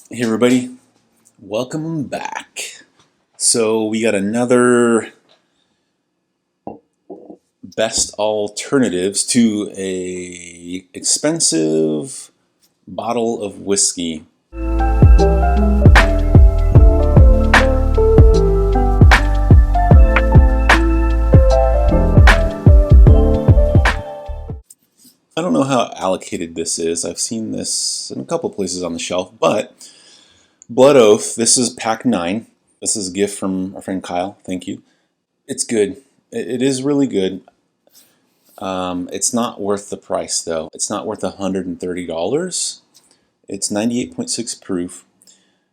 Hey everybody, welcome back. So we got another best alternatives to a expensive bottle of whiskey. I don't know how allocated this is. I've seen this in a couple places on the shelf, but Blood Oath, this is pack 9. This is a gift from our friend Kyle. Thank you. It's good. It is really good. It's not worth the price though. It's not worth $130. It's 98.6 proof.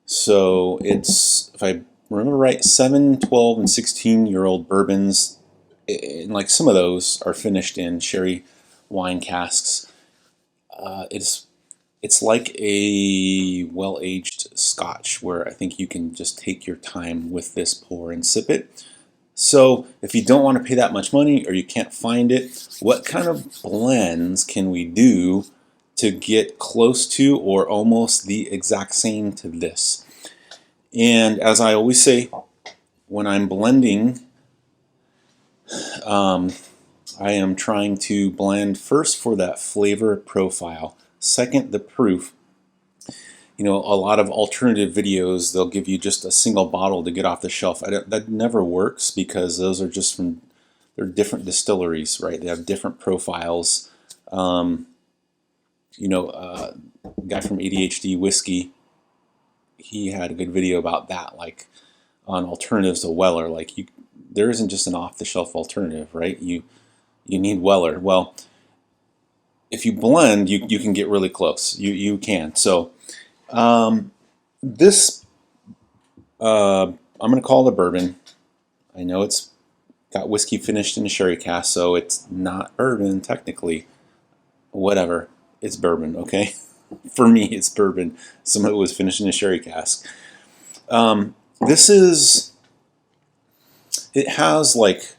So it's, if I remember right, 7, 12, and 16-year-old bourbons. And like some of those are finished in sherry wine casks. It's like a well-aged scotch where I think you can just take your time with this pour and sip it. So if you don't want to pay that much money or you can't find it, what kind of blends can we do to get close to or almost the exact same to this? And as I always say, when I'm blending, I am trying to blend first for that flavor profile, second the proof. You know, a lot of alternative videos, they'll give you just a single bottle to get off the shelf. That never works because those are just from, they're different distilleries, right? They have different profiles. A guy from ADHD Whiskey, he had a good video about that, like on alternatives to Weller. Like there isn't just an off-the-shelf alternative, right? You need Weller. Well, if you blend, you can get really close. You can. So this I'm going to call it a bourbon. I know it's got whiskey finished in a sherry cask, so it's not bourbon technically. Whatever, it's bourbon, okay? For me, it's bourbon. Some of it was finished in a sherry cask. It has like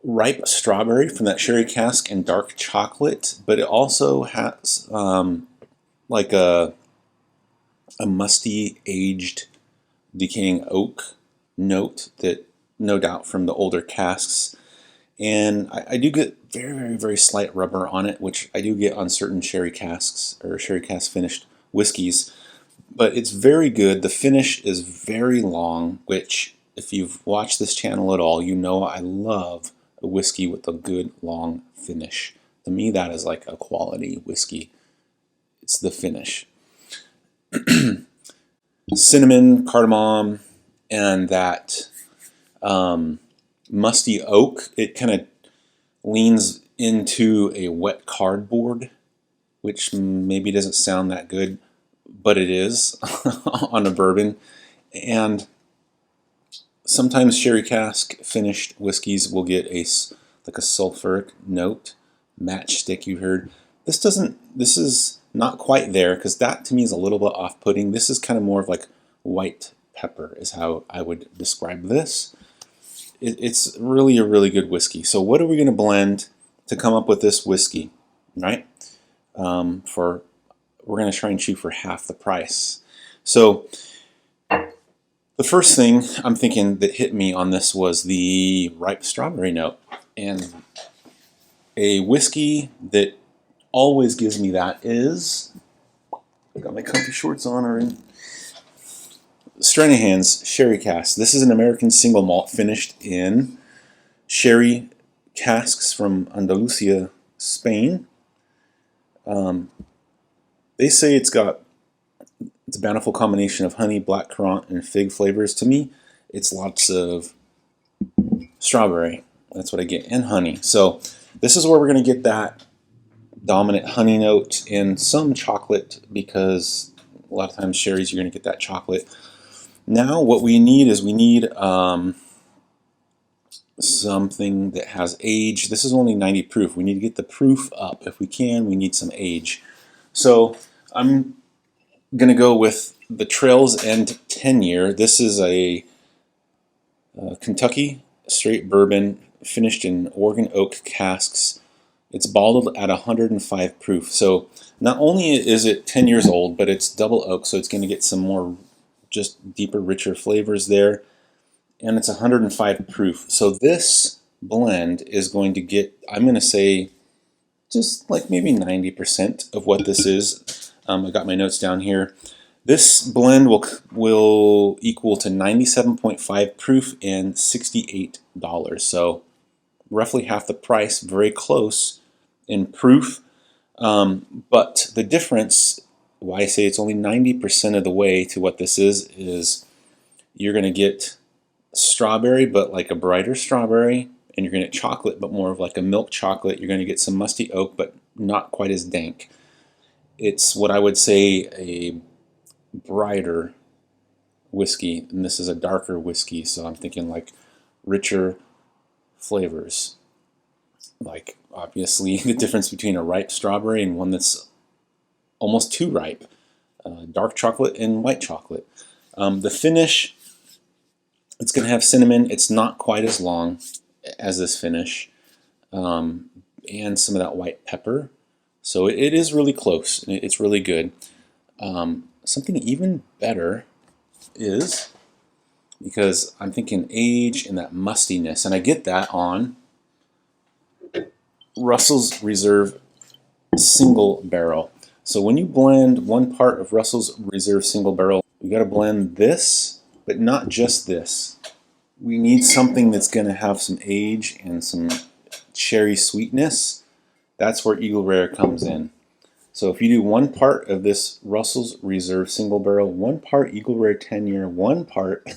ripe strawberry from that sherry cask and dark chocolate, but it also has like a musty, aged, decaying oak note that no doubt from the older casks. And I do get very, very, very slight rubber on it, which I do get on certain sherry casks or sherry cask finished whiskeys. But it's very good. The finish is very long, which if you've watched this channel at all, you know I love a whiskey with a good long finish. To me, that is like a quality whiskey. It's the finish. Cinnamon, cardamom, and that musty oak, it kind of leans into a wet cardboard, which maybe doesn't sound that good, but it is on a bourbon. And sometimes sherry cask finished whiskeys will get like a sulfuric note, matchstick you heard. This is not quite there, because that to me is a little bit off-putting. This is kind of more of like white pepper is how I would describe this. It's really a really good whiskey. So what are we going to blend to come up with this whiskey, right? We're going to try and shoot for half the price. So the first thing I'm thinking that hit me on this was the ripe strawberry note. And a whiskey that always gives me that is, I got my comfy shorts on already, Stranahan's Sherry Cask. This is an American single malt finished in sherry casks from Andalusia, Spain. They say it's a bountiful combination of honey, blackcurrant, and fig flavors. To me, it's lots of strawberry. That's what I get, and honey. So this is where we're going to get that dominant honey note and some chocolate, because a lot of times sherry's you're going to get that chocolate. Now what we need is something that has age. This is only 90 proof. We need to get the proof up. If we can, we need some age. So I'm going to go with the Trails End 10-year. This is a Kentucky straight bourbon finished in Oregon oak casks It's bottled at 105 proof. So not only is it 10 years old, but it's double oak, so it's going to get some more just deeper, richer flavors there. And it's 105 proof. So this blend is going to get, I'm going to say, just like maybe 90% of what this is. I got my notes down here. This blend will equal to 97.5 proof and $68. So roughly half the price, very close in proof. But the difference, why I say it's only 90% of the way to what this is you're going to get strawberry, but like a brighter strawberry, and you're going to get chocolate, but more of like a milk chocolate. You're going to get some musty oak, but not quite as dank. It's what I would say a brighter whiskey, and this is a darker whiskey, so I'm thinking like richer flavors. Like obviously the difference between a ripe strawberry and one that's almost too ripe. Dark chocolate and white chocolate. The finish, it's going to have cinnamon. It's not quite as long as this finish, and some of that white pepper. So it is really close. It's really good. Something even better is, because I'm thinking age and that mustiness, and I get that on Russell's Reserve Single Barrel. So when you blend one part of Russell's Reserve Single Barrel, you got to blend this, but not just this. We need something that's going to have some age and some cherry sweetness. That's where Eagle Rare comes in. So if you do one part of this Russell's Reserve Single Barrel, one part Eagle Rare 10-year, one part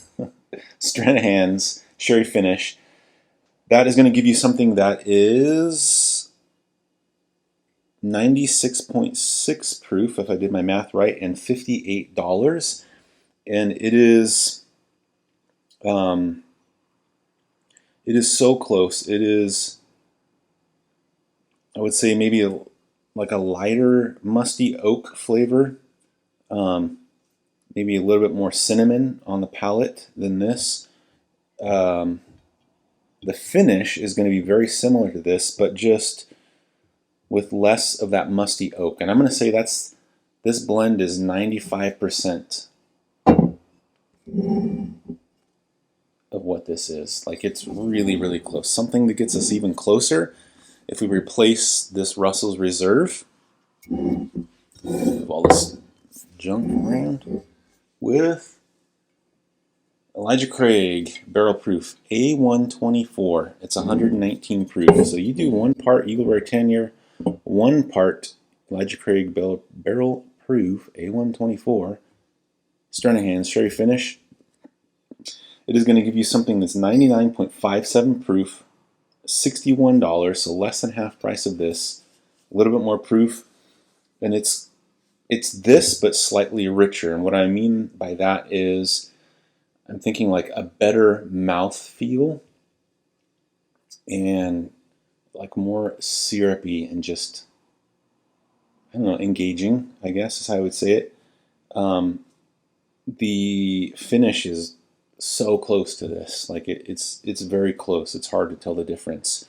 Stranahan's Sherry Finish, that is going to give you something that is 96.6 proof, if I did my math right, and $58. And it is so close. It is, I would say, maybe like a lighter musty oak flavor, maybe a little bit more cinnamon on the palate than this. The finish is going to be very similar to this, but just with less of that musty oak. And I'm going to say this blend is 95% of what this is. Like, it's really, really close. Something that gets us even closer, if we replace this Russell's Reserve, all this junk around, with Elijah Craig Barrel Proof A124. It's 119 proof. So you do one part Eagle Rare 10-year, one part Elijah Craig Barrel Proof A124, Stranahan's Sherry Finish. It is going to give you something that's 99.57 proof, $61, so less than half price of this. A little bit more proof, and it's this but slightly richer. And what I mean by that is, I'm thinking like a better mouth feel and like more syrupy and just, I don't know, engaging, I guess is how I would say it. The finish is so close to this. Like it's very close. It's hard to tell the difference.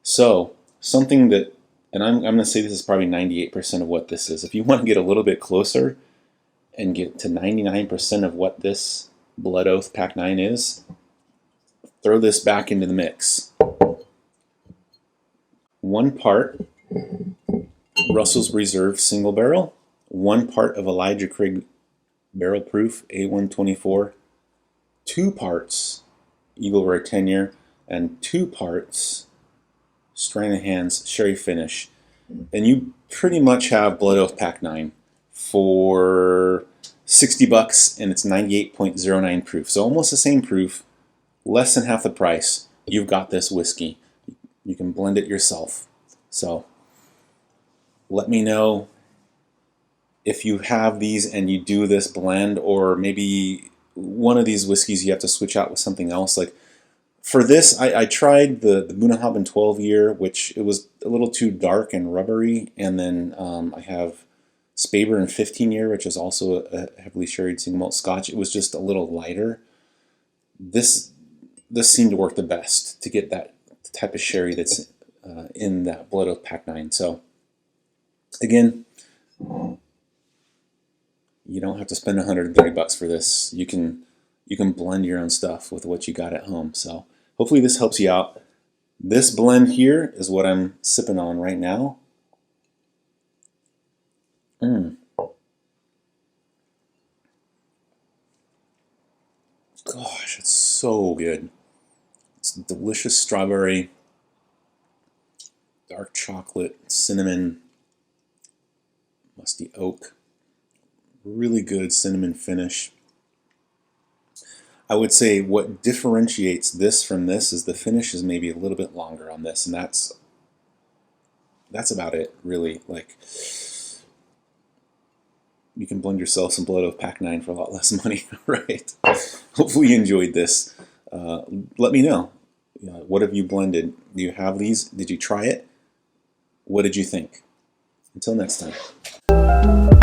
So something that, and I'm going to say this is probably 98% of what this is. If you want to get a little bit closer and get to 99% of what this Blood Oath Pact 9 is, throw this back into the mix. One part Russell's Reserve Single Barrel, one part of Elijah Craig Barrel Proof A124, two parts Eagle Rare 10-year, and two parts Stranahan's Sherry Finish. And you pretty much have Blood Oath Pact 9 for $60, and it's 98.09 proof. So almost the same proof, less than half the price. You've got this whiskey. You can blend it yourself. So let me know if you have these and you do this blend, or maybe one of these whiskeys you have to switch out with something else. Like for this, I tried the Bunnahabhain 12-year, which it was a little too dark and rubbery, and then I have Speyburn 15-year, which is also a heavily sherried single malt Scotch. It was just a little lighter. This seemed to work the best to get that type of sherry that's in that Blood Oath Pact 9. So again, you don't have to spend $130 for this. You can blend your own stuff with what you got at home. So hopefully this helps you out. This blend here is what I'm sipping on right now. Gosh, it's so good. It's delicious strawberry, dark chocolate, cinnamon, musty oak. Really good cinnamon finish. I would say what differentiates this from this is the finish is maybe a little bit longer on this, and that's about it, really. Like, you can blend yourself some Blood Oath Pact 9 for a lot less money, right? Hopefully you enjoyed this. Let me know. What have you blended? Do you have these? Did you try it? What did you think? Until next time.